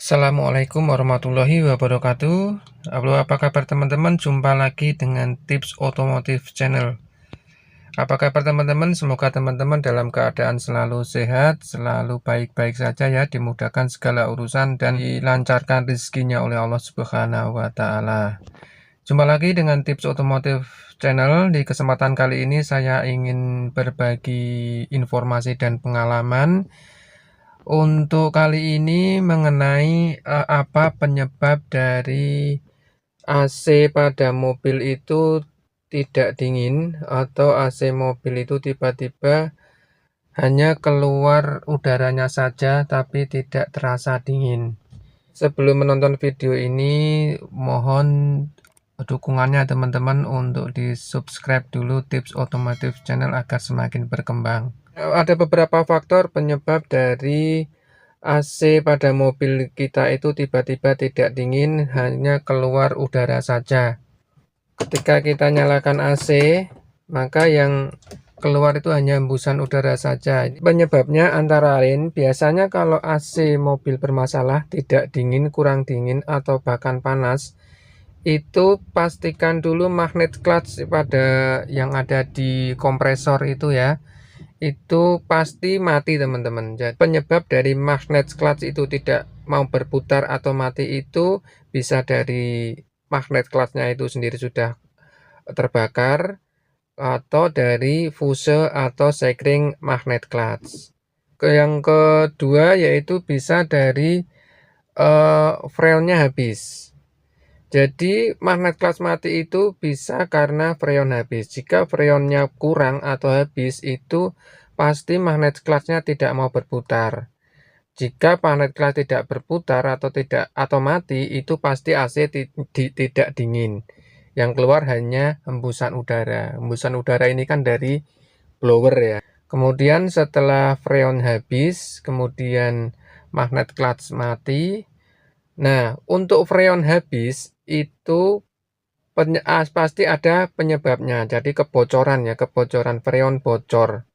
Assalamualaikum warahmatullahi wabarakatuh. Halo, apa kabar teman-teman? Jumpa lagi dengan Tips Otomotif Channel. Apa kabar teman-teman? Semoga teman-teman dalam keadaan selalu sehat, selalu baik-baik saja ya, dimudahkan segala urusan dan dilancarkan rezekinya oleh Allah Subhanahu wa taala. Jumpa lagi dengan Tips Otomotif Channel. Di kesempatan kali ini saya ingin berbagi informasi dan pengalaman untuk kali ini mengenai apa penyebab dari AC pada mobil itu tidak dingin atau AC mobil itu tiba-tiba hanya keluar udaranya saja tapi tidak terasa dingin. Sebelum menonton video ini, mohon dukungannya teman-teman untuk di-subscribe dulu Tips Otomotif Channel agar semakin berkembang. Ada beberapa faktor penyebab dari AC pada mobil kita itu tiba-tiba tidak dingin, hanya keluar udara saja. Ketika kita nyalakan AC, maka yang keluar itu hanya hembusan udara saja. Penyebabnya antara lain, biasanya kalau AC mobil bermasalah, tidak dingin, kurang dingin, atau bahkan panas, itu pastikan dulu magnet clutch pada yang ada di kompresor itu ya, itu pasti mati teman-teman. Jadi penyebab dari magnet clutch itu tidak mau berputar atau mati itu bisa dari magnet clutchnya itu sendiri sudah terbakar, atau dari fuse atau sekring magnet clutch. Yang kedua yaitu bisa dari freonnya habis. Jadi magnet clutch mati itu bisa karena freon habis. Jika freonnya kurang atau habis, itu pasti magnet clutchnya tidak mau berputar. Jika magnet clutch tidak berputar atau mati, itu pasti AC tidak dingin. Yang keluar hanya hembusan udara. Hembusan udara ini kan dari blower ya. Kemudian setelah freon habis, kemudian magnet clutch mati. Nah, untuk freon habis itu pasti ada penyebabnya. Jadi kebocoran ya, kebocoran freon bocor.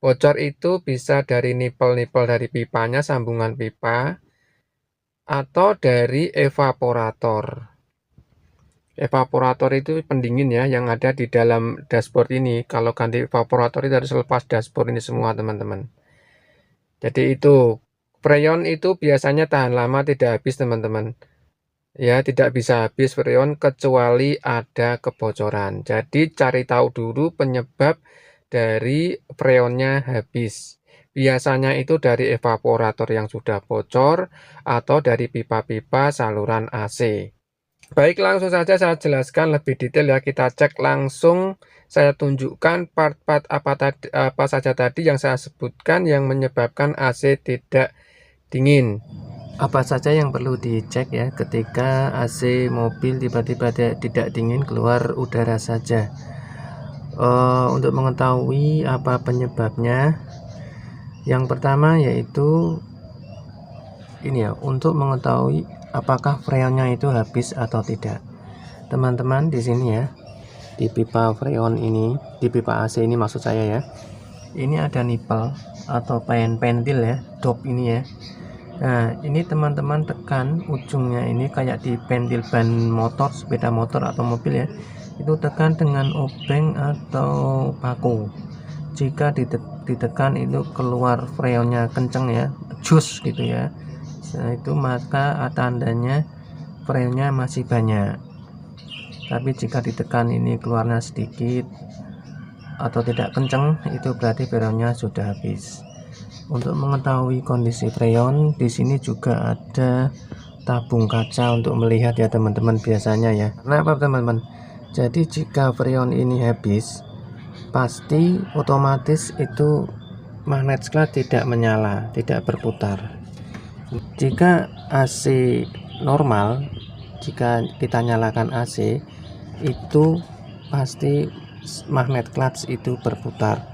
Bocor itu bisa dari nipel-nipel dari pipanya, sambungan pipa, atau dari evaporator. Evaporator itu pendingin ya, yang ada di dalam dashboard ini. Kalau ganti evaporator itu harus lepas dashboard ini semua teman-teman. Jadi itu freon itu biasanya tahan lama, tidak habis teman-teman. Ya, tidak bisa habis freon kecuali ada kebocoran. Jadi cari tahu dulu penyebab dari freonnya habis. Biasanya itu dari evaporator yang sudah bocor atau dari pipa-pipa saluran AC. Baik, langsung saja saya jelaskan lebih detail ya. Kita cek langsung, saya tunjukkan part-part apa saja tadi yang saya sebutkan yang menyebabkan AC tidak dingin. Apa saja yang perlu dicek ya ketika AC mobil tiba-tiba tidak dingin, keluar udara saja. Untuk mengetahui apa penyebabnya, yang pertama yaitu ini ya, untuk mengetahui apakah freonnya itu habis atau tidak. Teman-teman di sini ya, di pipa freon ini, di pipa AC ini maksud saya ya, ini ada nipel atau pentil ya, dop ini ya. Nah, ini teman-teman tekan ujungnya ini kayak di pentil ban motor, sepeda motor atau mobil ya. Itu tekan dengan obeng atau paku. Jika ditekan itu keluar freonnya kenceng ya, jus gitu ya. Nah, itu maka tandanya freonnya masih banyak. Tapi jika ditekan ini keluarnya sedikit atau tidak kenceng, itu berarti freonnya sudah habis. Untuk mengetahui kondisi freon, di sini juga ada tabung kaca untuk melihat ya teman-teman biasanya ya. Kenapa teman-teman? Jadi jika freon ini habis, pasti otomatis itu magnet clutch tidak menyala, tidak berputar. Jika AC normal, jika kita nyalakan AC, itu pasti magnet clutch itu berputar.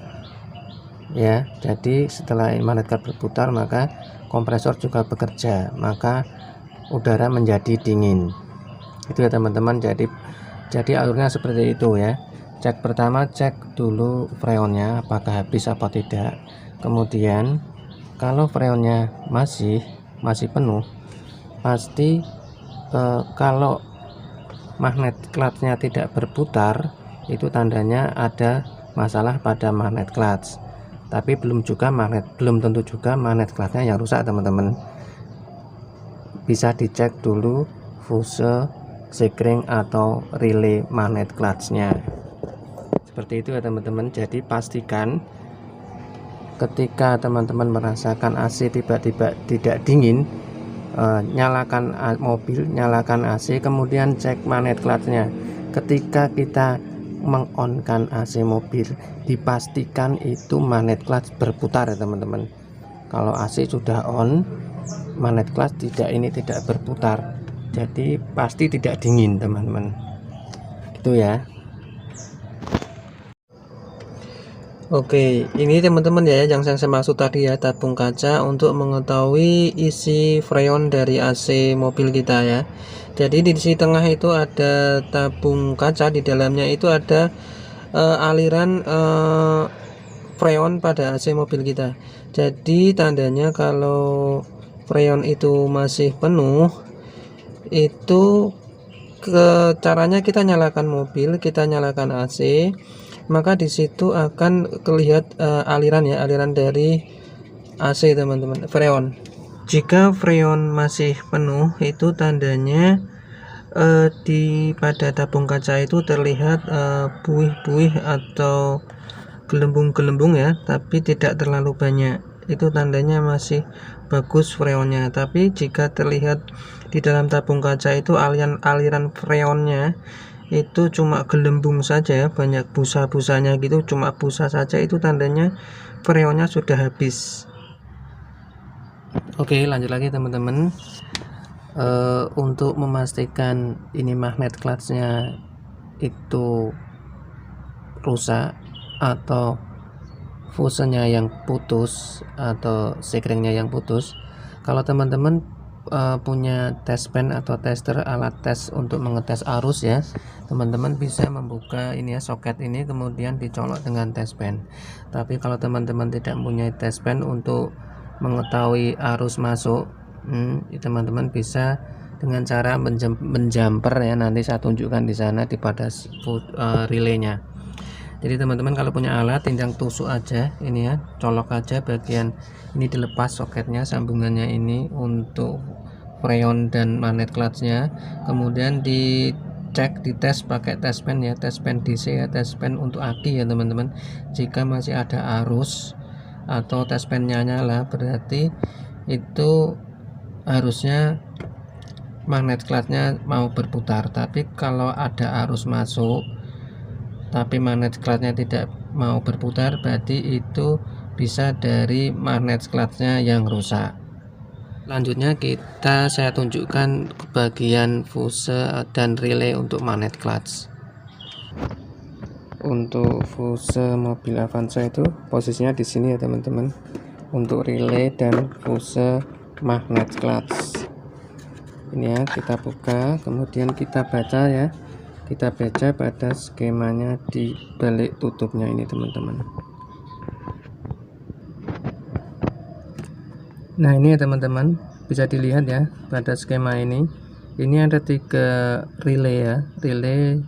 Ya, jadi setelah magnet clutch berputar maka kompresor juga bekerja, maka udara menjadi dingin. Itu ya teman-teman. Jadi alurnya seperti itu ya. Cek pertama, cek dulu freonnya apakah habis apa tidak. Kemudian kalau freonnya masih penuh, pasti kalau magnet clutch-nya tidak berputar, itu tandanya ada masalah pada magnet clutch. Tapi belum tentu juga magnet clutch-nya yang rusak, teman-teman. Bisa dicek dulu fuse, sekring atau relay magnet clutch-nya. Seperti itu ya teman-teman. Jadi pastikan ketika teman-teman merasakan AC tiba-tiba tidak dingin, nyalakan mobil, nyalakan AC, kemudian cek magnet clutch-nya. Ketika kita mengonkan AC mobil, dipastikan itu magnet clutch berputar ya teman-teman. Kalau AC sudah on, magnet clutch tidak berputar, jadi pasti tidak dingin teman-teman, gitu ya. Oke, ini teman-teman ya yang saya maksud tadi ya, tabung kaca untuk mengetahui isi freon dari AC mobil kita ya. Jadi di sisi tengah itu ada tabung kaca, di dalamnya itu ada aliran freon pada AC mobil kita. Jadi tandanya kalau freon itu masih penuh, itu caranya kita nyalakan mobil, kita nyalakan AC, maka di situ akan terlihat aliran dari AC teman-teman, freon. Jika freon masih penuh, itu tandanya pada tabung kaca itu terlihat buih-buih atau gelembung-gelembung ya, tapi tidak terlalu banyak. Itu tandanya masih bagus freonnya. Tapi jika terlihat di dalam tabung kaca itu aliran freonnya itu cuma gelembung saja, banyak busa-busanya gitu, cuma busa saja, itu tandanya freonnya sudah habis. Oke, lanjut lagi teman-teman. Untuk memastikan ini magnet clutch-nya itu rusak atau fusenya yang putus atau sekringnya yang putus, kalau teman-teman punya test pen atau tester, alat tes untuk mengetes arus ya, teman-teman bisa membuka ini ya, soket ini, kemudian dicolok dengan test pen. Tapi kalau teman-teman tidak punya test pen untuk mengetahui arus masuk, teman-teman bisa dengan cara menjumper ya, nanti saya tunjukkan di sana pada relaynya. Jadi teman-teman kalau punya alat, tinggal tusuk aja ini ya, colok aja bagian ini, dilepas soketnya, sambungannya ini untuk freon dan magnet clutch-nya, kemudian dicek, dites pakai test pen ya, test pen DC ya, test pen untuk aki ya teman-teman. Jika masih ada arus atau test pennya nyala, berarti itu harusnya magnet clutch-nya mau berputar. Tapi kalau ada arus masuk tapi magnet clutch-nya tidak mau berputar, berarti itu bisa dari magnet clutch-nya yang rusak. Selanjutnya saya tunjukkan bagian fuse dan relay untuk magnet clutch. Untuk fuse mobil Avanza itu posisinya di sini ya teman-teman. Untuk relay dan fuse magnet clutch, ini ya, kita buka, kemudian kita baca ya. Kita baca pada skemanya di balik tutupnya ini teman-teman. Nah ini ya teman-teman, bisa dilihat ya pada skema ini. Ini ada 3 relay ya, relay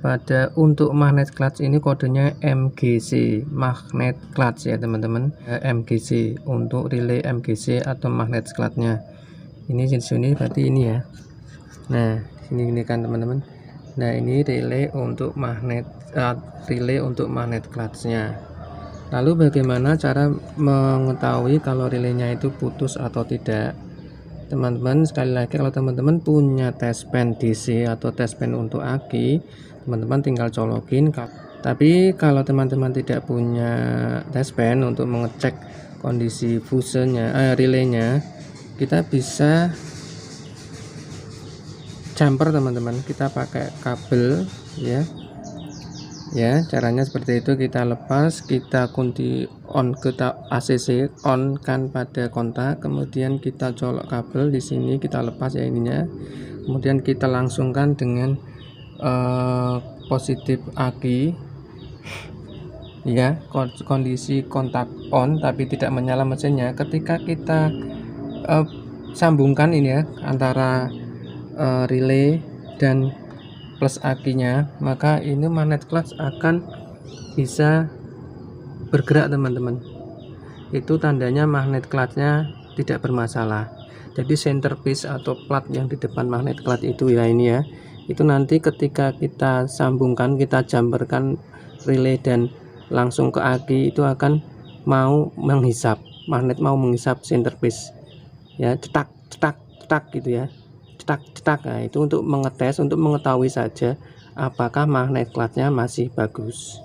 pada untuk magnet clutch ini kodenya MGC, magnet clutch ya teman-teman, MGC untuk relay MGC atau magnet clutch-nya. Ini di sini berarti ini ya. Nah ini kan teman-teman. Nah ini relay untuk magnet clutch-nya. Lalu bagaimana cara mengetahui kalau relaynya itu putus atau tidak? Teman-teman, sekali lagi, kalau teman-teman punya test pen DC atau test pen untuk aki, teman-teman tinggal colokin. Tapi kalau teman-teman tidak punya test pen untuk mengecek kondisi fusenya, relaynya, kita bisa jumper teman-teman. Kita pakai kabel ya, caranya seperti itu. Kita lepas, kita kunci on ke ACC, on kan pada kontak, kemudian kita colok kabel di sini, kita lepas ya ininya, kemudian kita langsungkan dengan positif aki ya, kondisi kontak on tapi tidak menyala mesinnya. Ketika kita sambungkan ini ya antara relay dan plus akinya, maka ini magnet clutch akan bisa bergerak teman-teman. Itu tandanya magnet clutchnya tidak bermasalah. Jadi centerpiece atau plat yang di depan magnet clutch itu ya, ini ya, itu nanti ketika kita sambungkan, kita jumperkan relay dan langsung ke aki, itu akan mau menghisap, magnet mau menghisap centerpiece ya, cetak cetak cetak gitu ya, cetak cetak. Nah, itu untuk mengetes, untuk mengetahui saja apakah magnet clutchnya masih bagus.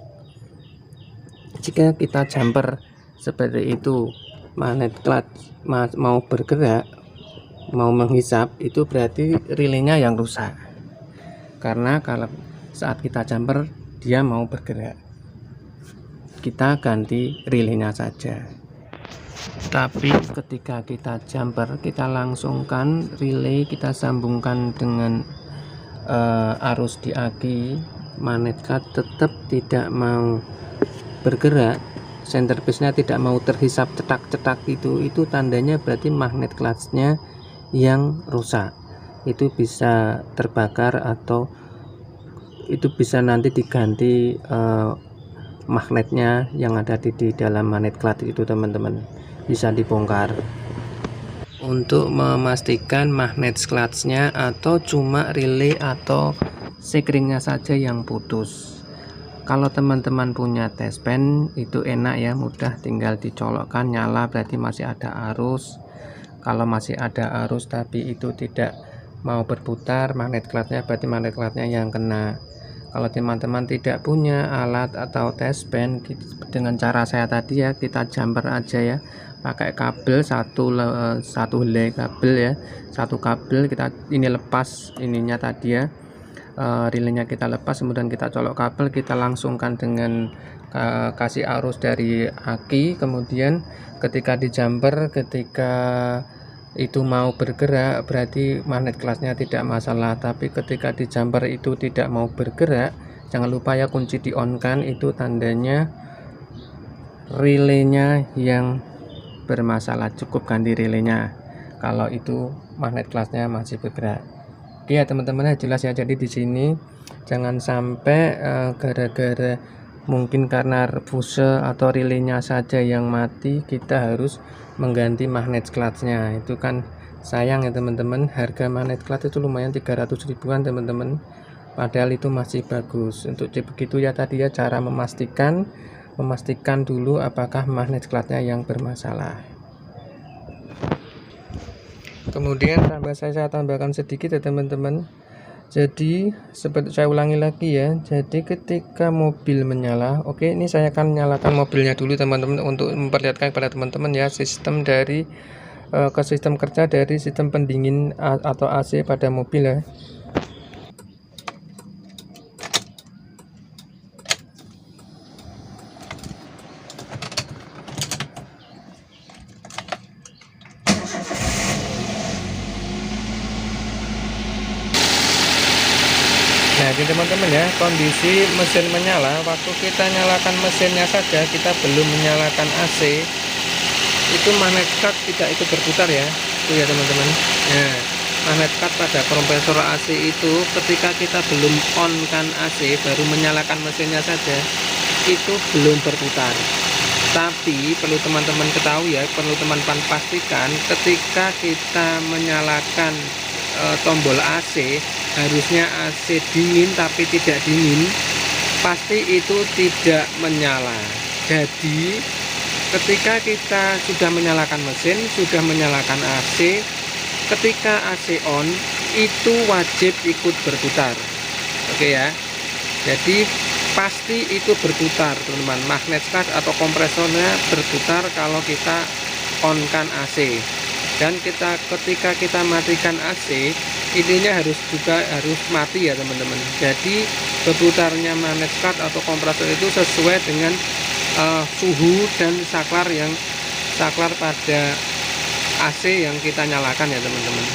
Jika kita jumper seperti itu, magnet clutch mau bergerak, mau menghisap, itu berarti relaynya yang rusak. Karena kalau saat kita jumper dia mau bergerak, kita ganti relaynya saja. Tapi ketika kita jumper, kita langsungkan relay, kita sambungkan dengan arus di aki, magnet clutch tetap tidak mau bergerak, centerpiece-nya tidak mau terhisap cetak-cetak, itu tandanya berarti magnet clutch-nya yang rusak. Itu bisa terbakar atau itu bisa nanti diganti magnetnya yang ada di dalam magnet clutch itu teman-teman, bisa dibongkar untuk memastikan magnet clutch-nya atau cuma relay atau sekringnya saja yang putus. Kalau teman-teman punya test pen itu enak ya, mudah, tinggal dicolokkan, nyala, berarti masih ada arus. Kalau masih ada arus tapi itu tidak mau berputar magnet clutchnya, berarti magnet clutchnya yang kena. Kalau teman-teman tidak punya alat atau test pen, dengan cara saya tadi ya, kita jumper aja ya, pakai kabel satu helai kabel ya, satu kabel kita ini lepas ininya tadi ya, relaynya kita lepas, kemudian kita colok kabel, kita langsungkan dengan kasih arus dari aki, kemudian ketika di jumper, ketika itu mau bergerak berarti magnet clutchnya tidak masalah. Tapi ketika di jumper itu tidak mau bergerak, jangan lupa ya kunci di on kan, itu tandanya relaynya yang bermasalah, cukup ganti relaynya kalau itu magnet clutchnya masih bergerak. Oke ya teman-teman, jelas ya. Jadi di sini jangan sampai gara-gara mungkin karena fuse atau relaynya saja yang mati, kita harus mengganti magnet clutchnya. Itu kan sayang ya teman-teman. Harga magnet clutch itu lumayan 300 ribuan teman-teman, padahal itu masih bagus. Untuk begitu ya tadi ya, cara memastikan dulu apakah magnet clutchnya yang bermasalah. Kemudian saya tambahkan sedikit ya teman-teman. Jadi seperti saya ulangi lagi ya, jadi ketika mobil menyala, oke, ini saya akan nyalakan mobilnya dulu teman-teman untuk memperlihatkan kepada teman-teman ya sistem dari sistem kerja dari sistem pendingin atau AC pada mobil ya. Nah ini teman-teman ya, kondisi mesin menyala, waktu kita nyalakan mesinnya saja, kita belum menyalakan AC, itu magnet clutch tidak ikut berputar ya, itu ya teman-teman. Nah, magnet clutch pada kompresor AC itu ketika kita belum on kan AC, baru menyalakan mesinnya saja, itu belum berputar. Tapi perlu teman-teman ketahui ya, perlu teman-teman pastikan ketika kita menyalakan tombol AC, harusnya AC dingin tapi tidak dingin, pasti itu tidak menyala. Jadi ketika kita sudah menyalakan mesin, sudah menyalakan AC, ketika AC on itu wajib ikut berputar. Oke ya, jadi pasti itu berputar teman-teman, magnet clutch atau kompresornya berputar kalau kita on kan AC. Dan ketika kita matikan AC, intinya harus mati ya teman-teman. Jadi berputarnya magnet clutch atau kompresor itu sesuai dengan suhu dan saklar pada AC yang kita nyalakan ya teman-teman.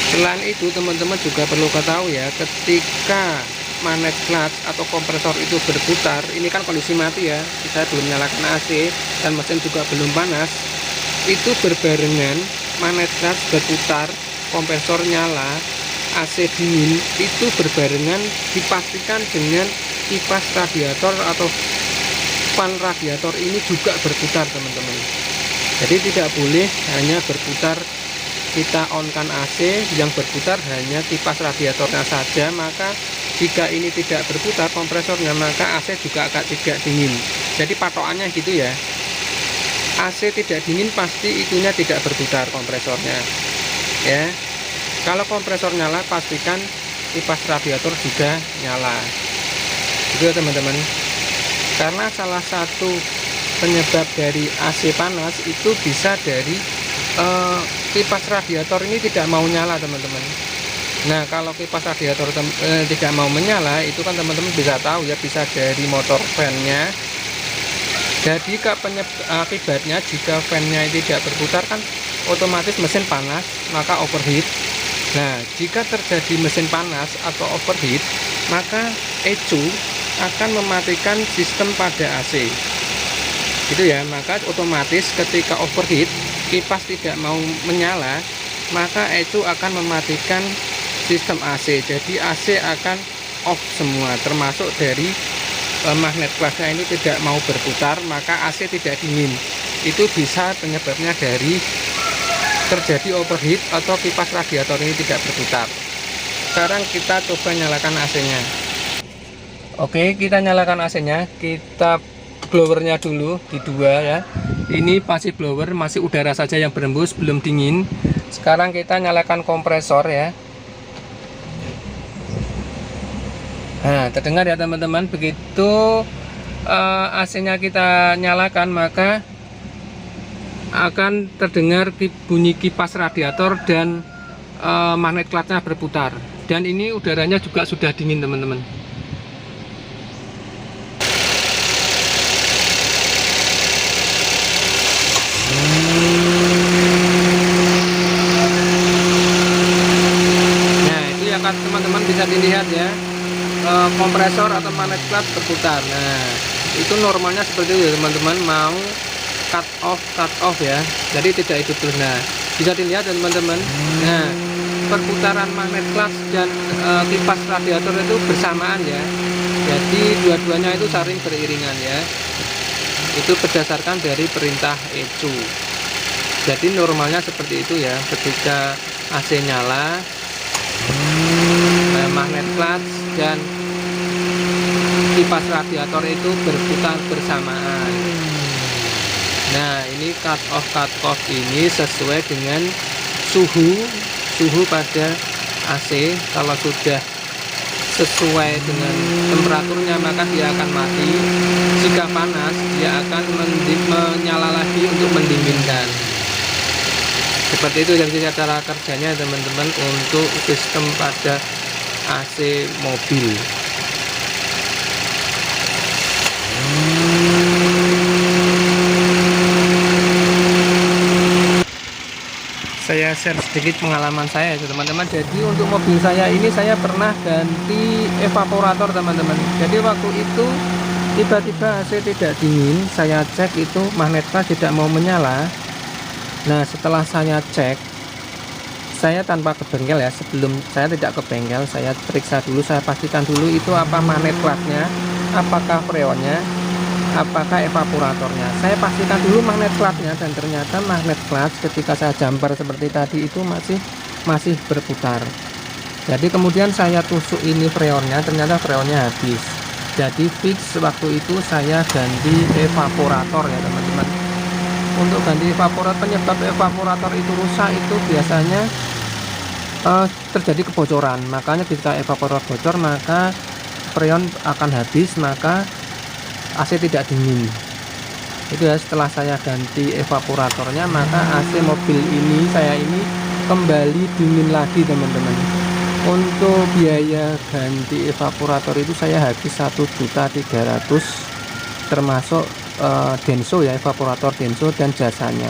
Selain itu teman-teman juga perlu ketahui ya, ketika magnet clutch atau kompresor itu berputar, ini kan kondisi mati ya, kita belum nyalakan AC dan mesin juga belum panas. itu berbarengan, magnet clutch berputar, kompresor nyala, AC dingin, itu berbarengan dipastikan dengan kipas radiator atau fan radiator ini juga berputar teman-teman. Jadi tidak boleh hanya berputar, kita on-kan AC, yang berputar hanya kipas radiatornya saja, maka jika ini tidak berputar kompresornya, maka AC juga akan tidak dingin. Jadi patokannya gitu ya, AC tidak dingin pasti itunya tidak berputar kompresornya ya. Kalau kompresor nyala, pastikan kipas radiator juga nyala gitu ya teman-teman. Karena salah satu penyebab dari AC panas itu bisa dari kipas radiator ini tidak mau nyala teman-teman. Nah, kalau kipas radiator tidak mau menyala, itu kan teman-teman bisa tahu ya, bisa dari motor fan-nya. Jadi akibatnya jika fan-nya tidak berputar kan otomatis mesin panas, maka overheat. Nah, jika terjadi mesin panas atau overheat, maka ECU akan mematikan sistem pada AC gitu ya. Maka otomatis ketika overheat, kipas tidak mau menyala, maka ECU akan mematikan sistem AC. Jadi AC akan off semua, termasuk dari magnet clutch-nya ini tidak mau berputar, maka AC tidak dingin. Itu bisa penyebabnya dari terjadi overheat atau kipas radiator ini tidak berputar. Sekarang kita coba nyalakan AC-nya. Oke, kita nyalakan AC-nya. Kita blowernya dulu di 2 ya. Ini masih blower, masih udara saja yang berembus, belum dingin. Sekarang kita nyalakan kompresor ya. Nah, terdengar ya teman-teman. Begitu AC-nya kita nyalakan, maka akan terdengar bunyi kipas radiator dan magnet clutch-nya berputar. Dan ini udaranya juga sudah dingin teman-teman. Nah, itu ya kan teman-teman bisa dilihat ya, kompresor atau magnet clutch berputar. Nah, itu normalnya seperti itu ya teman-teman, mau cut off ya, jadi tidak hidup terus. Nah, bisa dilihat teman-teman. Nah, perputaran magnet clutch dan kipas radiator itu bersamaan ya, jadi dua-duanya itu saling beriringan ya. Itu berdasarkan dari perintah ECU. Jadi normalnya seperti itu ya, ketika AC nyala, magnet clutch dan kipas radiator itu berputar bersamaan. Nah, ini cut off ini sesuai dengan suhu pada AC. Kalau sudah sesuai dengan temperaturnya, maka dia akan mati. Jika panas, dia akan menyala lagi untuk mendinginkan. Seperti itu jadi cara kerjanya teman-teman untuk sistem pada AC mobil. Saya share sedikit pengalaman saya teman-teman. Jadi untuk mobil saya ini saya pernah ganti evaporator teman-teman. Jadi waktu itu tiba-tiba AC tidak dingin, saya cek itu magnet clutch tidak mau menyala. Nah, setelah saya cek, saya tanpa ke bengkel ya, sebelum saya tidak ke bengkel, saya periksa dulu, saya pastikan dulu itu apa magnet clutch-nya, apakah freonnya, apakah evaporatornya. Saya pastikan dulu magnet clutch-nya, dan ternyata magnet clutch ketika saya jumper seperti tadi itu masih berputar. Jadi kemudian saya tusuk ini freonnya, ternyata freonnya habis. Jadi fix waktu itu saya ganti evaporator ya teman-teman. Untuk ganti evaporator, penyebab evaporator itu rusak itu biasanya terjadi kebocoran. Makanya ketika evaporator bocor, maka freon akan habis, maka AC tidak dingin. Itu ya, setelah saya ganti evaporatornya, maka AC mobil ini saya ini kembali dingin lagi teman-teman. Untuk biaya ganti evaporator itu saya habis 1.300.000, termasuk Denso ya, evaporator Denso dan jasanya.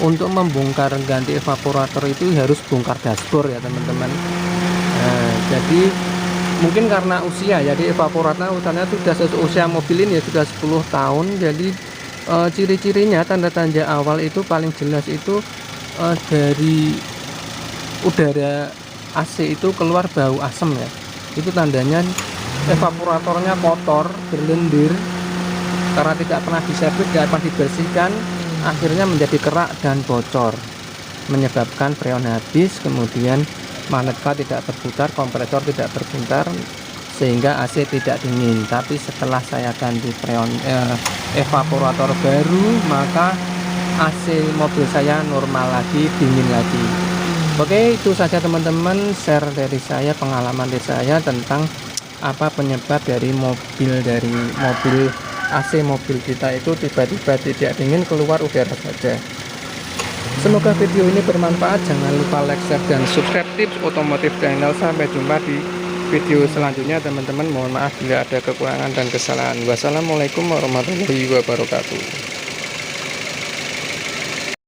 Untuk membongkar ganti evaporator itu harus bongkar dashboard ya teman-teman. Nah, jadi mungkin karena usia, jadi evaporatornya sudah usia mobil ini ya, sudah 10 tahun. Jadi Ciri-cirinya, tanda-tanda awal itu paling jelas itu dari udara AC itu keluar bau asem ya. Itu tandanya evaporatornya kotor, berlendir karena tidak pernah diservis, tidak pernah dibersihkan, akhirnya menjadi kerak dan bocor, menyebabkan freon habis, kemudian magnet tidak berputar, kompresor tidak berputar, sehingga AC tidak dingin. Tapi setelah saya ganti freon evaporator baru, maka AC mobil saya normal lagi, dingin lagi. Oke, itu saja teman-teman share dari saya, pengalaman dari saya tentang apa penyebab dari mobil AC mobil kita itu tiba-tiba tidak dingin, keluar udara saja. Semoga video ini bermanfaat. Jangan lupa like, share, dan subscribe Tips Otomotif Channel. Sampai jumpa di video selanjutnya teman-teman. Mohon maaf bila ada kekurangan dan kesalahan. Wassalamualaikum warahmatullahi wabarakatuh.